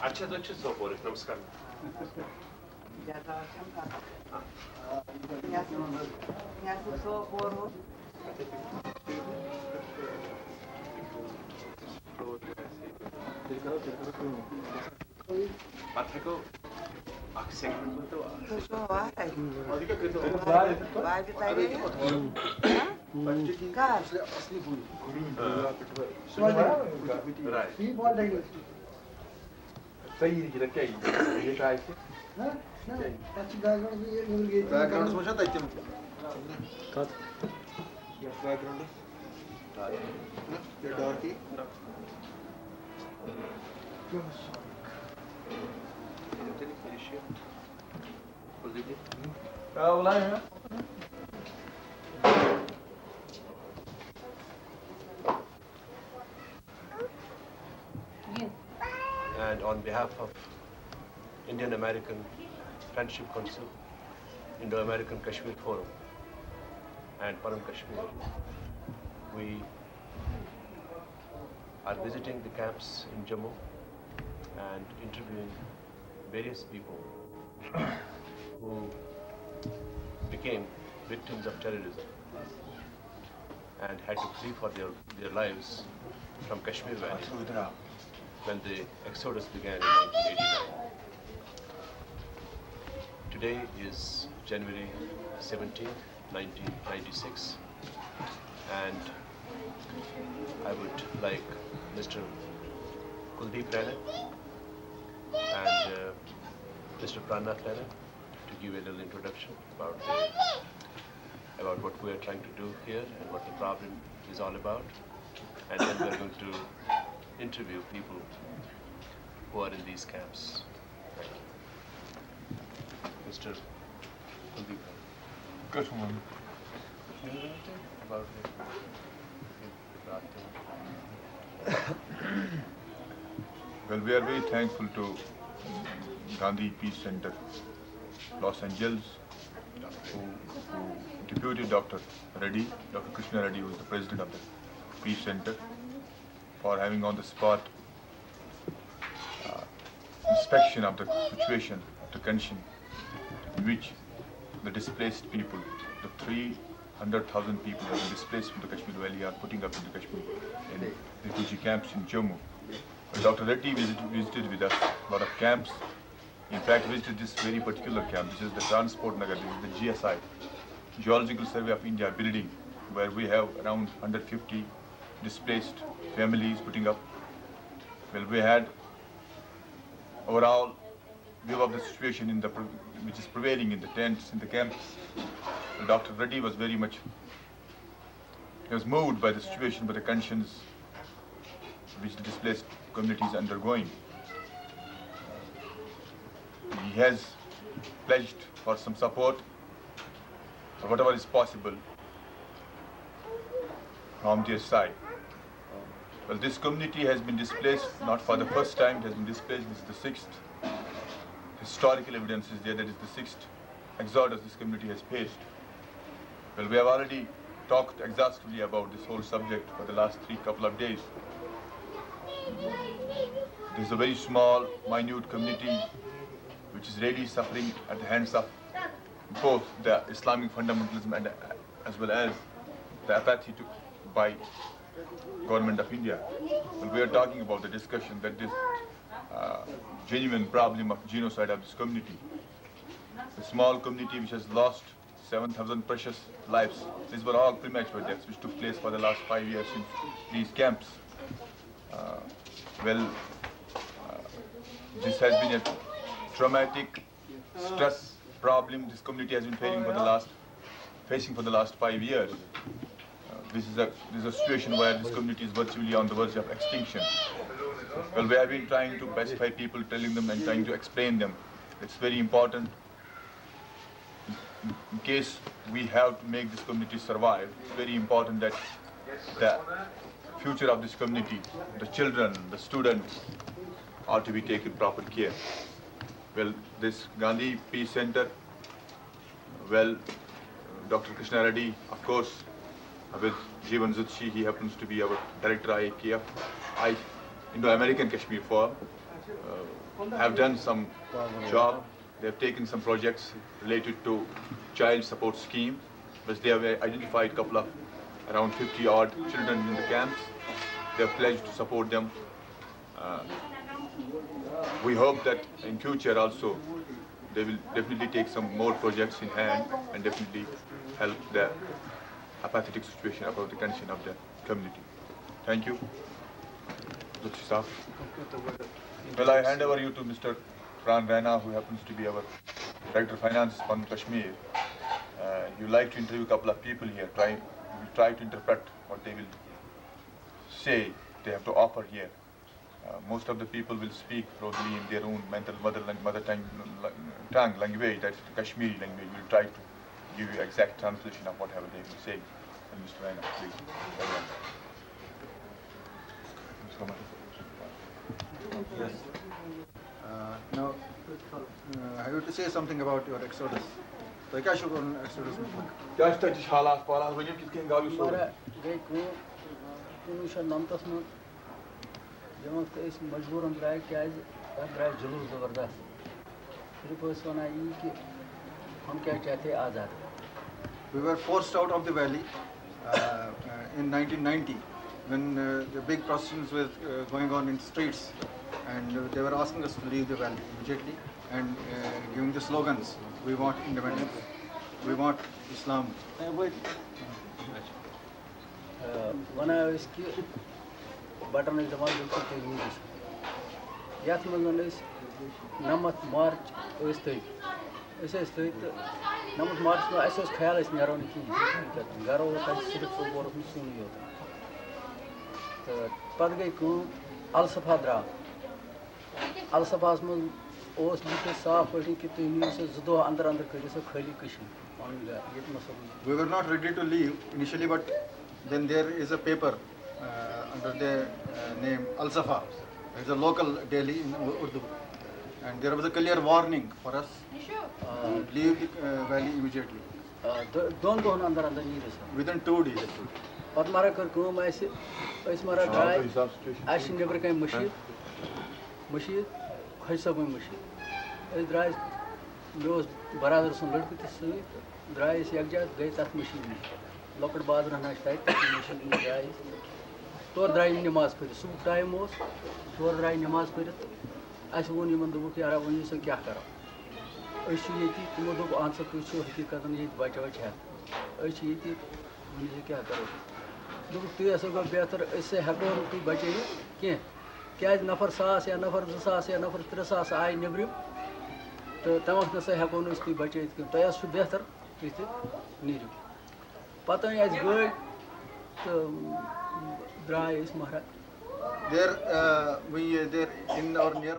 अच्छा तो अच्छे सो बोले नमस्कार बात को segment में तो सही है क्या ये क्या है ना अच्छी बैकग्राउंड समझा था इतने कट ये बैकग्राउंड ये डॉर की And on behalf of Indian American Friendship Council, Indo-American Kashmir Forum, and Param Kashmir, we are visiting the camps in Jammu and interviewing various people who became victims of terrorism and had to flee for their lives from Kashmir Valley when the exodus began in 1989. Today is January 17th, 1996, and I would like Mr. Kuldeep Rana and Mr. Pranath Rana to give a little introduction about what we are trying to do here and what the problem is all about, and then we are going to interview people who are in these camps. Thank you. Mr. Kuldeep Rana. Good one. About Well, we are very thankful to Gandhi Peace Center, Los Angeles, who deputed Dr. Reddy, Dr. Krishna Reddy, who is the president of the Peace Center, for having on the spot inspection of the situation, the condition in which the displaced people, the 300,000 people who have been displaced from the Kashmir Valley are putting up in the Kashmir in refugee camps in Jammu. Well, Dr. Reddy visited with us a lot of camps. In fact, visited this very particular camp. This is the Transport Nagar, this is the GSI, Geological Survey of India building, where we have around 150 displaced families putting up. Well, we had overall view of the situation in the which is prevailing in the tents, in the camps. Well, Dr. Reddy was very much, he was moved by the situation, by the conditions which the displaced community is undergoing. He has pledged for some support, for whatever is possible from their side. Well, this community has been displaced not for the first time, it has been displaced, this is the sixth. Historical evidence is there that is the sixth exodus this community has faced. Well, we have already talked exhaustively about this whole subject for the last couple of days. This is a very small, minute community which is really suffering at the hands of both the Islamic fundamentalism and as well as the apathy by government of India. Well, we are talking about the discussion that this genuine problem of genocide of this community. A small community which has lost 7,000 precious lives. These were all premature deaths which took place for the last 5 years in these camps. Uh, well, this has been a traumatic stress problem this community has been facing for the last 5 years. This is a situation where this community is virtually on the verge of extinction. Well, we have been trying to pacify people, telling them and trying to explain them. It's very important in case we have to make this community survive. It's very important that the future of this community, the children, the students, are to be taken proper care. Well, this Gandhi Peace Center, well, Dr. Krishna Reddy, of course, with Jeevan Zutshi, he happens to be our director IAKF, Indo-American Kashmir Forum, have done some job. They have taken some projects related to child support scheme, which they have identified a couple of around 50 odd children in the camps. They have pledged to support them. We hope that in future also they will definitely take some more projects in hand and definitely help the apathetic situation about the condition of the community. Thank you. Zutshi Saab. Well, I hand over you to Mr. Fran Raina, who happens to be our Director of Finance from Kashmir. You like to interview a couple of people here. We will try to interpret what they will say, they have to offer here. Most of the people will speak probably in their own mother tongue language, that's the Kashmiri language. We will try to give you exact translation of whatever they will say. And Mr. Raina, please. Yes. Now, I have to say something about your exodus. So, क्या शुरू करना exodus में? क्या स्थिति हालात पाला वजह किसके गावी सो? हमारा गए को 1999 में जब हम इस मजबूर हम रहे क्या है जुलूस ज़बरदस्त फिर बस वना ये कि हम क्या चाहते आज़ाद. We were forced out of the valley in 1990 when the big processions were going on in streets, and they were asking us to leave the valley immediately and giving the slogans, we want independence, we want Islam. वना इसकी button इस जमाने बिल्कुल तेज़ नहीं है. याद में इस नमक मार्च इस तरह नमक मार्च में ऐसे ख्याल इस नियारों ने की गारों होता है सिर्फ वो में सुनी होता. तो पद गई को अलसफा द्रा अलसफास में ओस लिखे साफ पड़ी कि तो इन्हीं से ज़दो अंदर करी से खाली कशी ये तो मसला. We were not ready to leave initially, but then there is a paper under the name Al Safa. It's a local daily in Urdu, and there was a clear warning for us leave the valley immediately. दोन अंदर नहीं रहा. Within 2 days. पद मारा कर कौम ऐसे मारा ड्राई ऐसे नेबर का मशीद खैसा कोई मशीद ऐसे ड्राई जो बराबर सुन लड़के तो ड्राई से एक जगह गए तक मशीद में लकड़ बाद रहना चाहिए मशीद में ड्राई तोर ड्राई नमाज पढ़ी सुबह टाइम हो तोर ड्राई नमाज पढ़ी ऐसे वो निमन दोबो कि यार वही से क्या करो ऐसे ये थी तुम दोबो आंसर पूछो हकीकत में ये बच्चा है ऐसे ये थी वही से क्या करो दोबो तू ऐसे को बेहतर इससे हको तू बचे क्या नफर 100 या नफर 200 या नफर 300 आए नब्रिम तो तमक नसा हको न तू बचे तो बेहतर तु नीरू पता गई तो द्राय महाराज There in our nearby